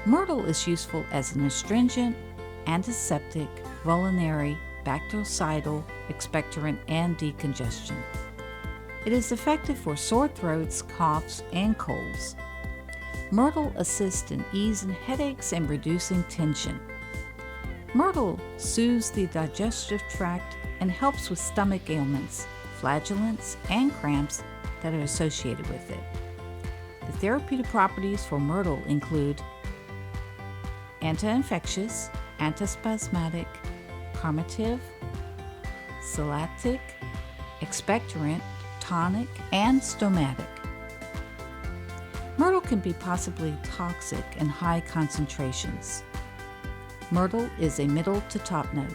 Myrtle is useful as an astringent, antiseptic, vulnerary, bactericidal, expectorant, and decongestant. It is effective for sore throats, coughs, and colds. Myrtle assists in easing headaches and reducing tension. Myrtle soothes the digestive tract and helps with stomach ailments, flagellants, and cramps that are associated with it. The therapeutic properties for myrtle include anti-infectious, antispasmodic, carminative, salitic, expectorant, tonic, and stomatic. Myrtle can be possibly toxic in high concentrations. Myrtle is a middle to top note.